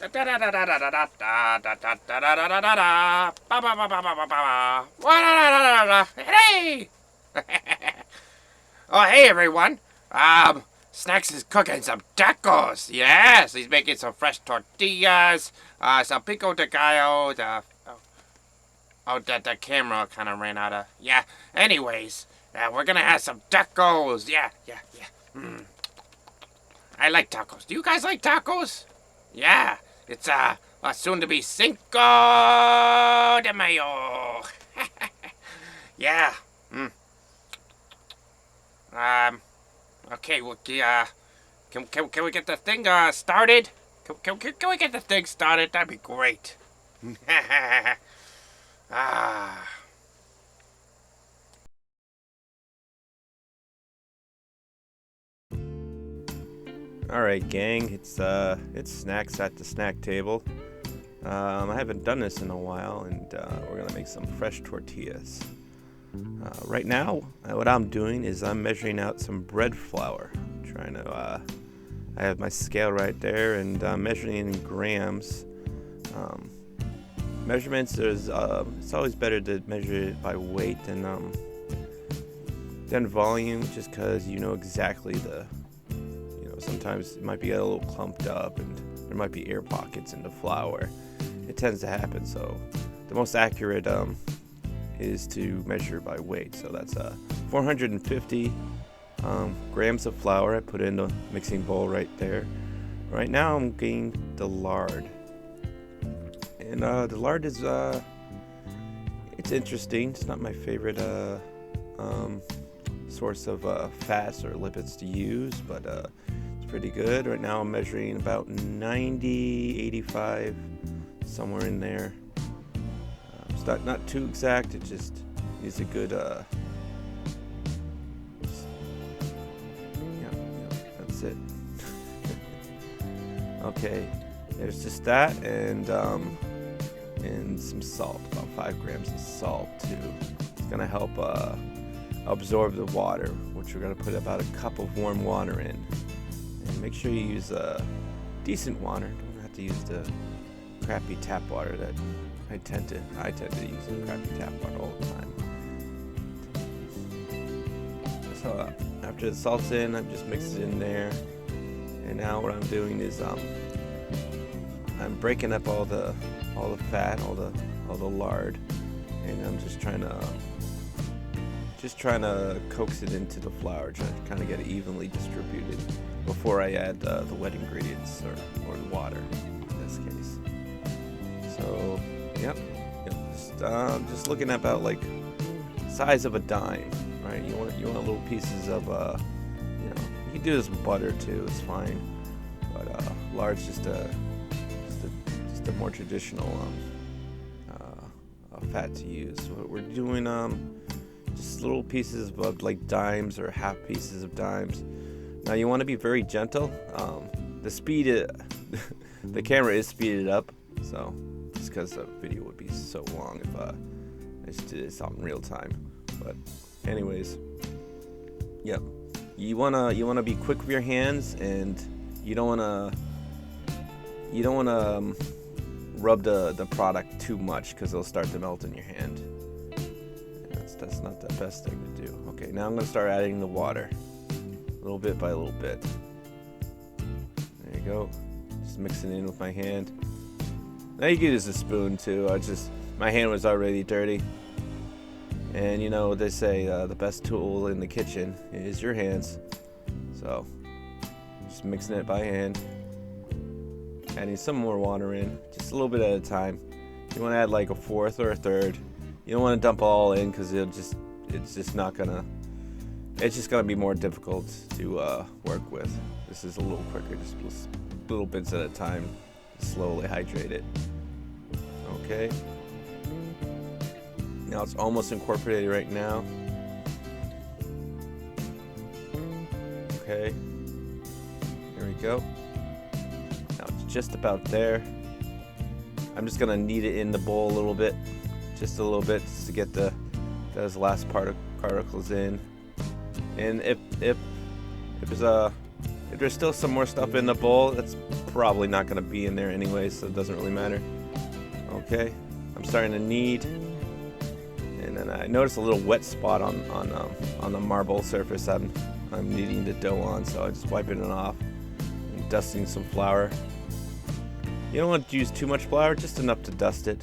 Hey! Oh, hey everyone. Snacks is cooking some tacos. Yes, he's making some fresh tortillas. Some pico de gallo. The camera kind of ran out of. Yeah. Anyways, we're gonna have some tacos. Yeah. I like tacos. Do you guys like tacos? Yeah. It's soon to be Cinco de Mayo. Yeah. Okay. Well, can we get the thing started? Can we get the thing started? That'd be great. Ah. All right, gang. It's snacks at the snack table. I haven't done this in a while, and we're gonna make some fresh tortillas. Right now, what I'm doing is I'm measuring out some bread flour. I have my scale right there, and I'm measuring in grams. Measurements, it's always better to measure it by weight than volume, just because you know exactly sometimes it might be a little clumped up, and there might be air pockets in the flour. It tends to happen, so the most accurate is to measure by weight. So that's 450 grams of flour. I put in the mixing bowl right there. Right now I'm getting the lard, and the lard is it's interesting. It's not my favorite source of fats or lipids to use, but it's pretty good. Right now I'm measuring about 90, 85, somewhere in there. It's not too exact. It just needs a good that's it. Okay, there's just that, and some salt, about 5 grams of salt too. It's gonna help absorb the water, which we're gonna put about a cup of warm water in. And make sure you use decent water. Don't have to use the crappy tap water that I tend to use the crappy tap water all the time. So after the salt's in, I've just mixed it in there. And now what I'm doing is I'm breaking up all the fat, all the lard, and I'm just trying to coax it into the flour, trying to kind of get it evenly distributed before I add the wet ingredients or water in this case. So, yep. Just looking at about like size of a dime, right? You want little pieces of you can do this with butter too. It's fine, but lard's just a more traditional fat to use. So we're doing just little pieces of like dimes or half pieces of dimes. Now you want to be very gentle. The speed, the camera is speeded up, so just because the video would be so long if I just did this out in real time. But anyways, yep. You wanna be quick with your hands, and you don't wanna rub the product too much, because it'll start to melt in your hand. That's not the best thing to do. Okay, now I'm gonna start adding the water, little bit by little bit. There you go. Just mixing it in with my hand. Now you can use a spoon too. My hand was already dirty. And you know what they say, the best tool in the kitchen is your hands. So, just mixing it by hand. Adding some more water in, just a little bit at a time. You want to add like a fourth or a third. You don't want to dump it all in, because it's just gonna be more difficult to work with. This is a little quicker, just little bits at a time. Slowly hydrate it. Okay. Now it's almost incorporated right now. Okay. Here we go. Now it's just about there. I'm just gonna knead it in the bowl a little bit, just to get those last particles in. And if If there's still some more stuff in the bowl, that's probably not going to be in there anyway, so it doesn't really matter. Okay, I'm starting to knead, and then I noticed a little wet spot on the marble surface I'm kneading the dough on, so I'm just wiping it off and dusting some flour. You don't want to use too much flour, just enough to dust it.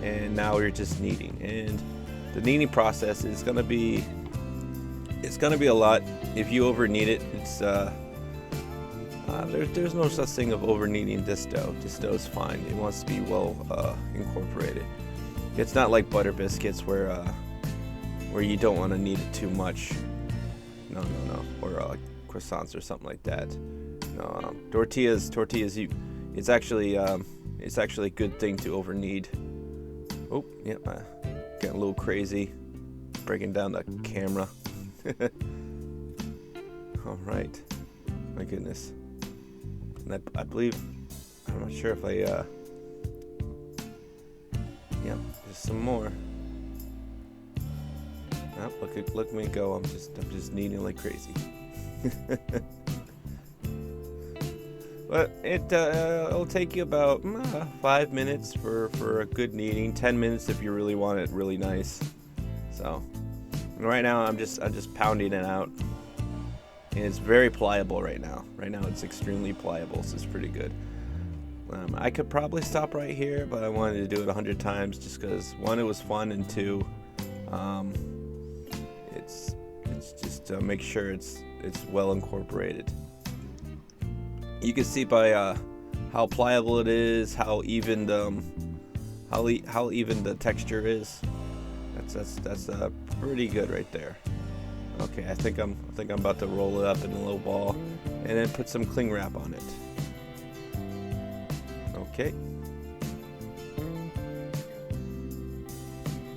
And now we're just kneading, and the kneading process is going to be a lot. If you over knead it, it's there's no such thing of over kneading this dough. This dough is fine. It wants to be well incorporated. It's not like butter biscuits where you don't want to knead it too much. No. Or like croissants or something like that. No, tortillas. It's actually a good thing to over knead. Oh, yeah, getting a little crazy, breaking down the camera. All right, my goodness. And I believe, I'm not sure if yeah, there's some more. Oh, look at me go. I'm just kneading like crazy. But it'll take you about 5 minutes for a good kneading. 10 minutes if you really want it really nice. So right now I'm just pounding it out, and it's very pliable right now. Right now it's extremely pliable, so it's pretty good. I could probably stop right here, but I wanted to do it 100 times just because, one, it was fun, and two, it's just to make sure it's well incorporated. You can see by how pliable it is, how even the texture is. That's pretty good right there. Okay, I think I'm about to roll it up in a little ball, and then put some cling wrap on it. Okay.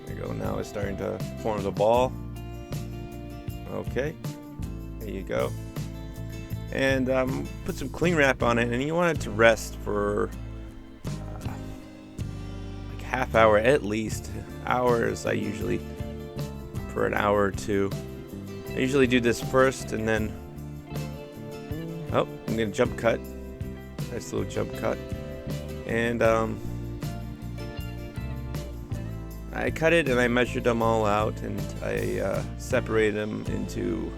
There you go. Now it's starting to form the ball. Okay. There you go. And put some cling wrap on it, and you want it to rest for like half hour at least. Hours, I usually, for an hour or two. I usually do this first, and then, oh, I'm gonna jump cut. Nice little jump cut. And I cut it, and I measured them all out, and I separated them into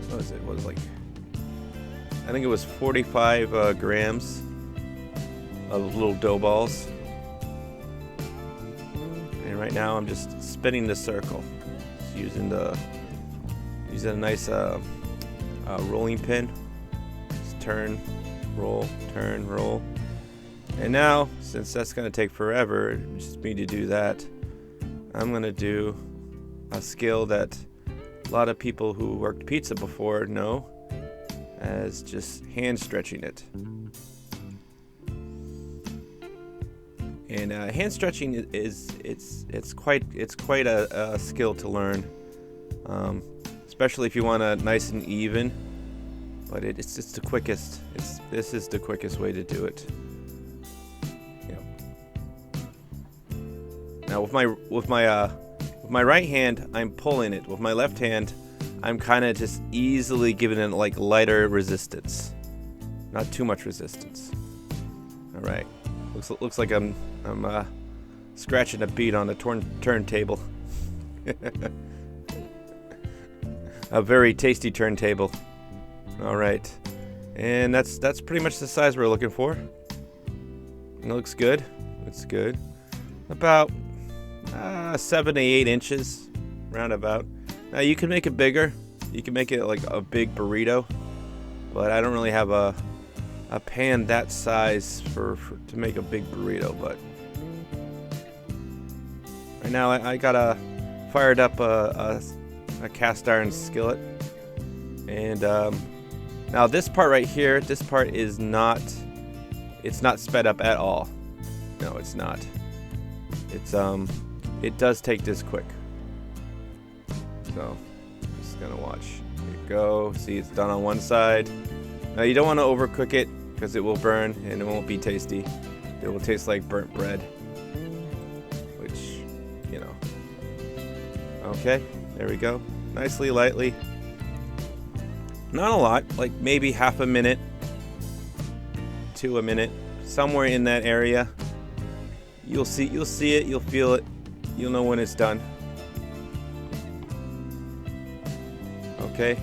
what was it? What was it, like, I think it was 45 grams of little dough balls. And right now I'm just spinning the circle, just using a nice rolling pin. Just turn, roll, turn, roll. And now, since that's going to take forever, just me to do that, I'm going to do a skill that a lot of people who worked pizza before know as just hand stretching it. And hand stretching it's quite a skill to learn, especially if you want a nice and even. But it's just the quickest. This is the quickest way to do it. Yep. Now with my right hand, I'm pulling it. With my left hand, I'm kind of just easily giving it like lighter resistance, not too much resistance. All right. Looks like I'm scratching a beat on a turntable. A very tasty turntable. All right, and that's pretty much the size we're looking for. It looks good. It's good. About 7 to 8 inches, roundabout. Now you can make it bigger. You can make it like a big burrito, but I don't really have a pan that size to make a big burrito. But right now I got fired up a cast iron skillet, and now this part right here, this part is not, it's not sped up at all. No, it's not. It's it does take this quick. So just gonna watch it go. See, it's done on one side. Now you don't want to overcook it because it will burn and it won't be tasty. It will taste like burnt bread, which, you know. Okay, there we go. Nicely, lightly. Not a lot, like maybe half a minute to a minute, somewhere in that area. You'll see it, you'll feel it, you'll know when it's done. Okay,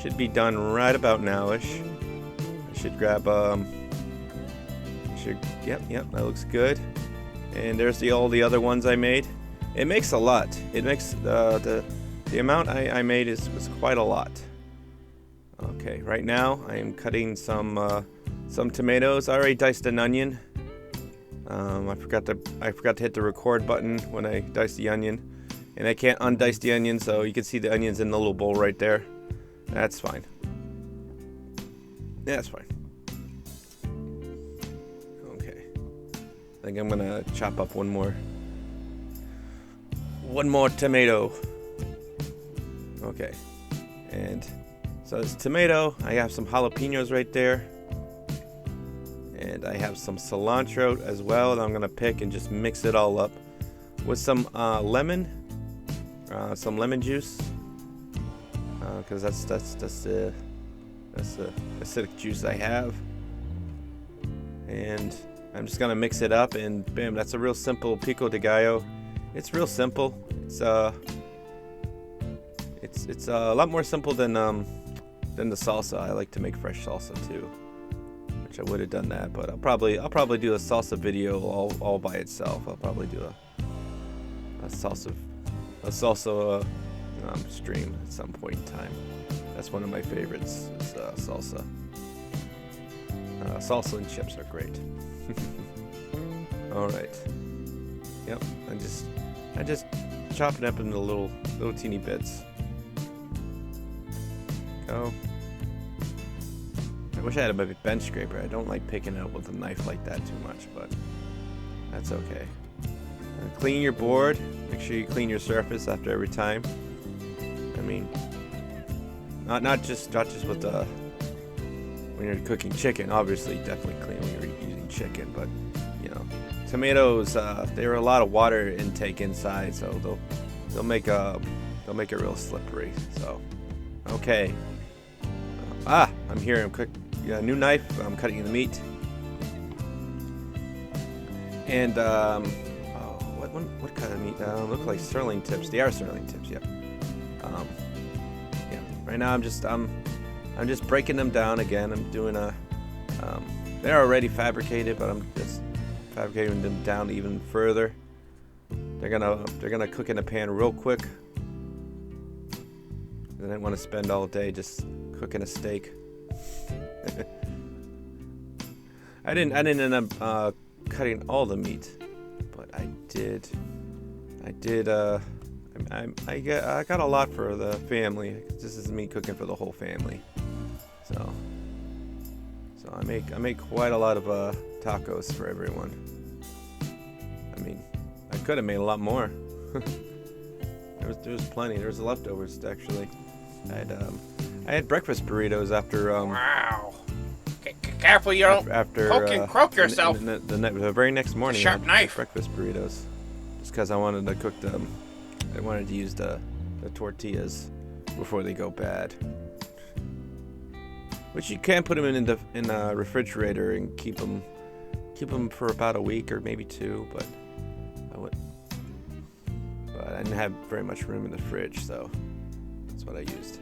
should be done right about nowish. I should grab yep, that looks good. And there's all the other ones I made. It makes a lot. It makes the amount I made was quite a lot. Okay, right now I am cutting some tomatoes. I already diced an onion. I forgot to hit the record button when I diced the onion, and I can't undice the onion, so you can see the onions in the little bowl right there. That's fine. Yeah, that's fine. Okay, I think I'm gonna chop up one more tomato. Okay, and so it's tomato. I have some jalapenos right there. And I have some cilantro as well that I'm going to pick and just mix it all up with some lemon juice. Because that's the acidic juice I have. And I'm just going to mix it up, and bam, that's a real simple pico de gallo. It's real simple. It's a lot more simple than the salsa. I like to make fresh salsa too. Which I would have done that, but I'll probably do a salsa video all by itself. I'll probably do a salsa stream at some point in time. That's one of my favorites. Is salsa. Salsa and chips are great. All right. Yep. I just chop it up into little teeny bits. Go. I wish I had a bench scraper. I don't like picking it up with a knife like that too much, but that's okay. Clean your board. Make sure you clean your surface after every time. I mean, not just with when you're cooking chicken. Obviously, definitely clean when you're using chicken, but you know, tomatoes. There are a lot of water intake inside, so they'll make it real slippery. So, okay. I'm here. I'm cooking. New knife. I'm cutting the meat. And what kind of meat? Look like sirloin tips. They are sirloin tips. Yep. Yeah. Right now I'm just breaking them down again. I'm doing they're already fabricated, but I'm just fabricating them down even further. They're gonna cook in a pan real quick. I didn't want to spend all day just cooking a steak. I didn't end up cutting all the meat, but I did. I got a lot for the family. This is me cooking for the whole family. So I make quite a lot of tacos for everyone. I mean, I could have made a lot more. There was plenty. There was leftovers actually. I had breakfast burritos after. Wow. Careful, you don't poke and croak yourself. The very next morning, Sharp knife. Breakfast burritos, just because I wanted to cook them. I wanted to use the tortillas before they go bad. Which you can put them in the refrigerator and keep them for about a week or maybe two, but I didn't have very much room in the fridge, so that's what I used.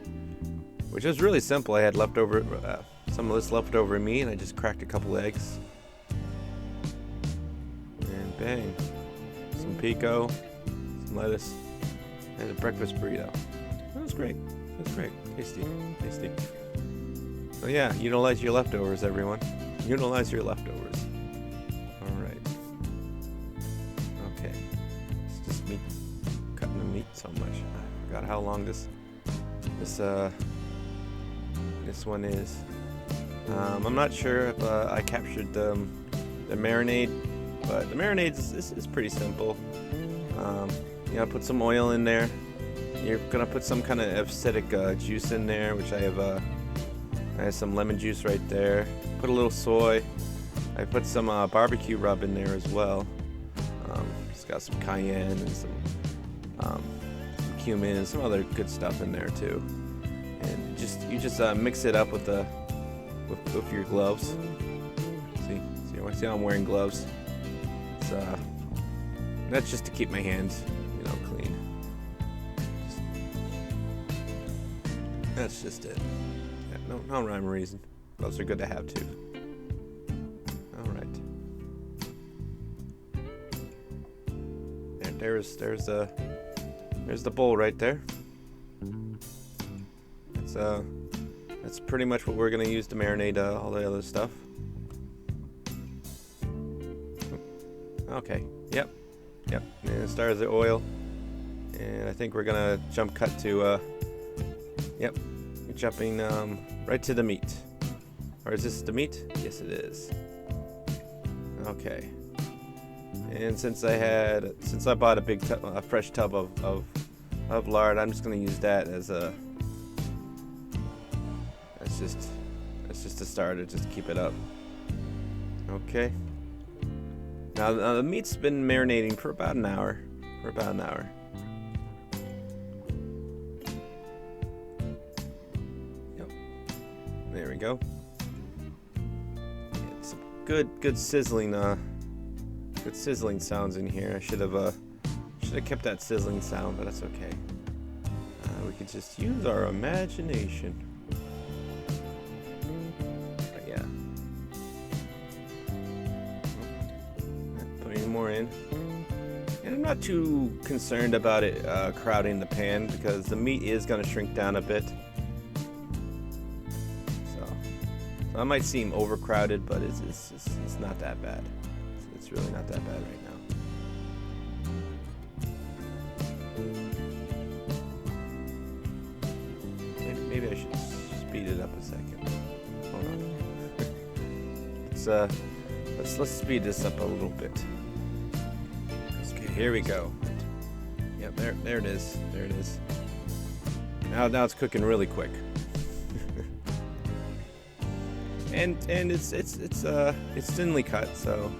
Which was really simple. I had some of this leftover meat, and I just cracked a couple eggs. And bang. Some pico, some lettuce, and a breakfast burrito. That was great. It was great. Tasty. So yeah, utilize your leftovers, everyone. Utilize your leftovers. Alright. Okay. It's just me cutting the meat so much. I forgot how long this one is. I'm not sure if I captured the marinade, but the marinade is pretty simple. Put some oil in there. You're gonna put some kind of acidic juice in there, which I have some lemon juice right there. Put a little soy. I put some barbecue rub in there as well. It's got some cayenne and some cumin and some other good stuff in there too. And you just mix it up with with your gloves. See, I'm wearing gloves. It's that's just to keep my hands, clean. That's just it. Yeah, no rhyme or reason. Gloves are good to have too. All right. There's the bowl right there. That's pretty much what we're gonna use to marinate all the other stuff. Okay. Yep. And it starts the oil, and I think we're gonna jump cut to. Yep. We're jumping right to the meat. Or is this the meat? Yes, it is. Okay. And since I bought a fresh tub of lard, I'm just gonna use that as a. That's just a starter, just to keep it up. Okay. Now the meat's been marinating for about an hour. Yep. There we go. It's some good sizzling sounds in here. I should have kept that sizzling sound, but that's okay. We could just use our imagination. But yeah. Put any more in. And I'm not too concerned about it crowding the pan because the meat is going to shrink down a bit. So I might seem overcrowded, but it's not that bad. It's really not that bad right now. Maybe I should speed it up a second. Hold on. Let's speed this up a little bit. Okay, here we go. Yep, there it is. There it is. Now it's cooking really quick. and it's thinly cut, so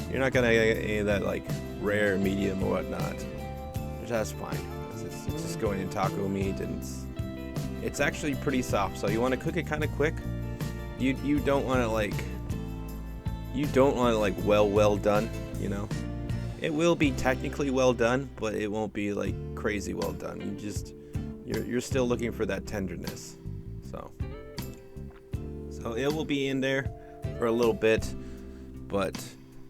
you're not gonna get any of that like rare, medium, or whatnot. But that's fine. It's just going in taco meat, and it's actually pretty soft. So you want to cook it kind of quick. You don't want to like well done. It will be technically well done, but it won't be like crazy well done. You're still looking for that tenderness. So it will be in there for a little bit, but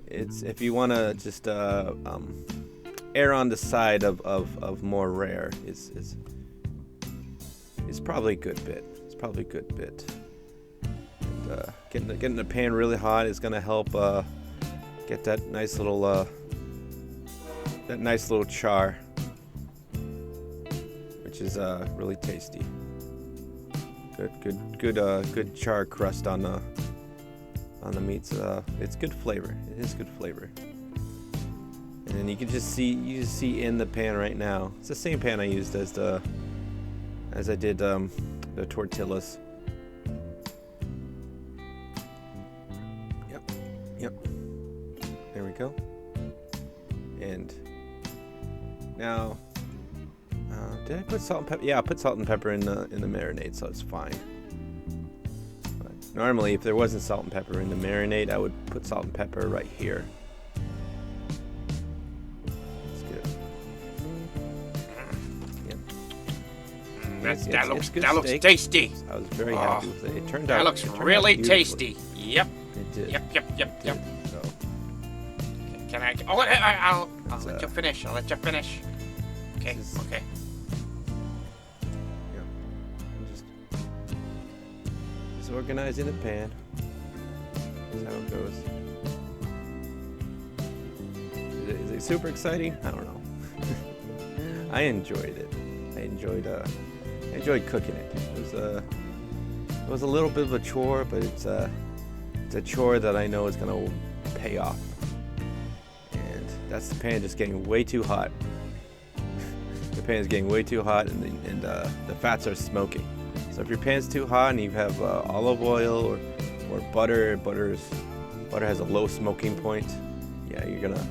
it's if you want to just err on the side of more rare, it's probably a good bit. It's probably a good bit. And, getting the pan really hot is gonna help get that nice little char, which is really tasty. Good char crust on the meats. It's good flavor. It is good flavor. And then you just see in the pan right now. It's the same pan I used as I did the tortillas. Yep. There we go. And now, did I put salt and pepper? Yeah, I put salt and pepper in the marinade, so it's fine. But normally, if there wasn't salt and pepper in the marinade, I would put salt and pepper right here. That's good. Yep. That looks tasty. I was very happy with it. It turned out. That looks really tasty. Yep. It did. Yep. So. Can I? Oh, I'll let you finish. Okay. Okay. Yeah. Just organizing the pan. That's how it goes. Is it super exciting? I don't know. I enjoyed it. I enjoyed cooking it. It was a little bit of a chore, but it's a chore that I know is gonna pay off. And that's the pan just getting way too hot. The pan is getting way too hot, and the fats are smoking. So if your pan's too hot and you have olive oil or butter has a low smoking point, yeah, you're gonna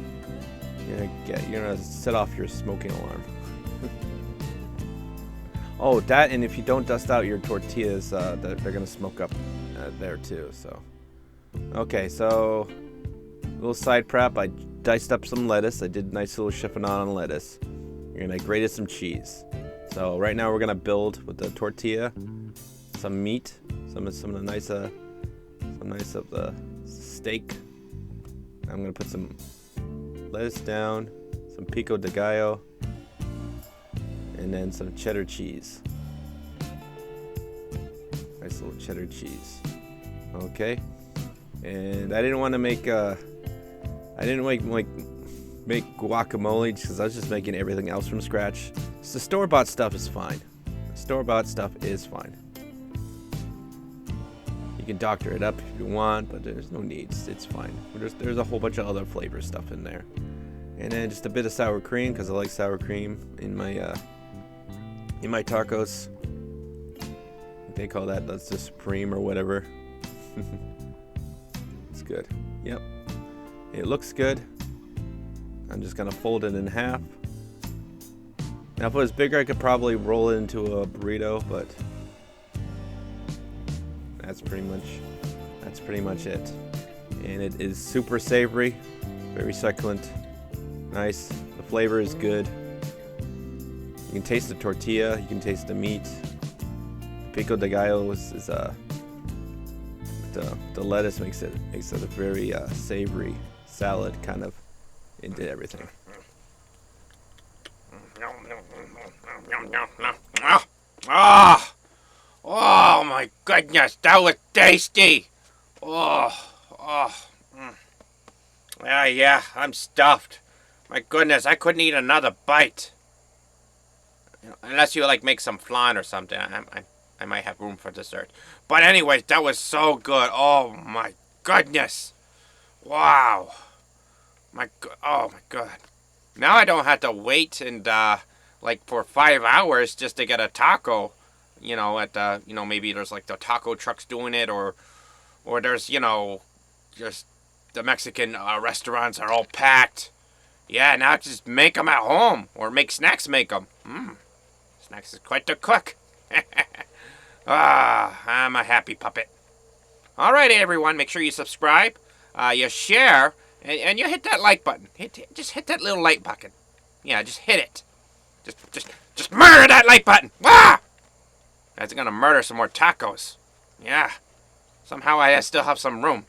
set off your smoking alarm. Oh, that, and if you don't dust out your tortillas, they're gonna smoke up there too. So, okay, so little side prep. I diced up some lettuce. I did a nice little chiffonade on lettuce. And I grated some cheese. So right now we're gonna build with the tortilla, some meat, some of the nice of the steak. I'm gonna put some lettuce down, some pico de gallo, and then some cheddar cheese. Nice little cheddar cheese. Okay. And I didn't want to make make guacamole because I was just making everything else from scratch. So the store-bought stuff is fine. Store-bought stuff is fine. You can doctor it up if you want, but there's no need. It's fine. There's a whole bunch of other flavor stuff in there. And then just a bit of sour cream because I like sour cream in my tacos. They call that's the supreme or whatever. It's good. Yep. It looks good. I'm just gonna fold it in half. Now if it was bigger I could probably roll it into a burrito, but that's pretty much it. And it is super savory, very succulent, nice. The flavor is good. You can taste the tortilla, you can taste the meat. Pico de gallo is the lettuce makes it a very savory salad kind of into everything. Oh my goodness, that was tasty. Yeah, I'm stuffed. My goodness, I couldn't eat another bite. Unless you make some flan or something, I might have room for dessert. But anyways, that was so good. Oh my goodness. Wow. Oh my god. Now I don't have to wait and for 5 hours just to get a taco. Maybe there's the taco trucks doing it, or there's just the Mexican restaurants are all packed. Yeah, now I just make them at home or make Snacks make them. Snacks is quite the cook. I'm a happy puppet. Alright everyone, make sure you subscribe, you share, and you hit that like button. Just hit that little like button. Yeah, just hit it. Just murder that like button. Guys are gonna murder some more tacos. Yeah. Somehow I still have some room.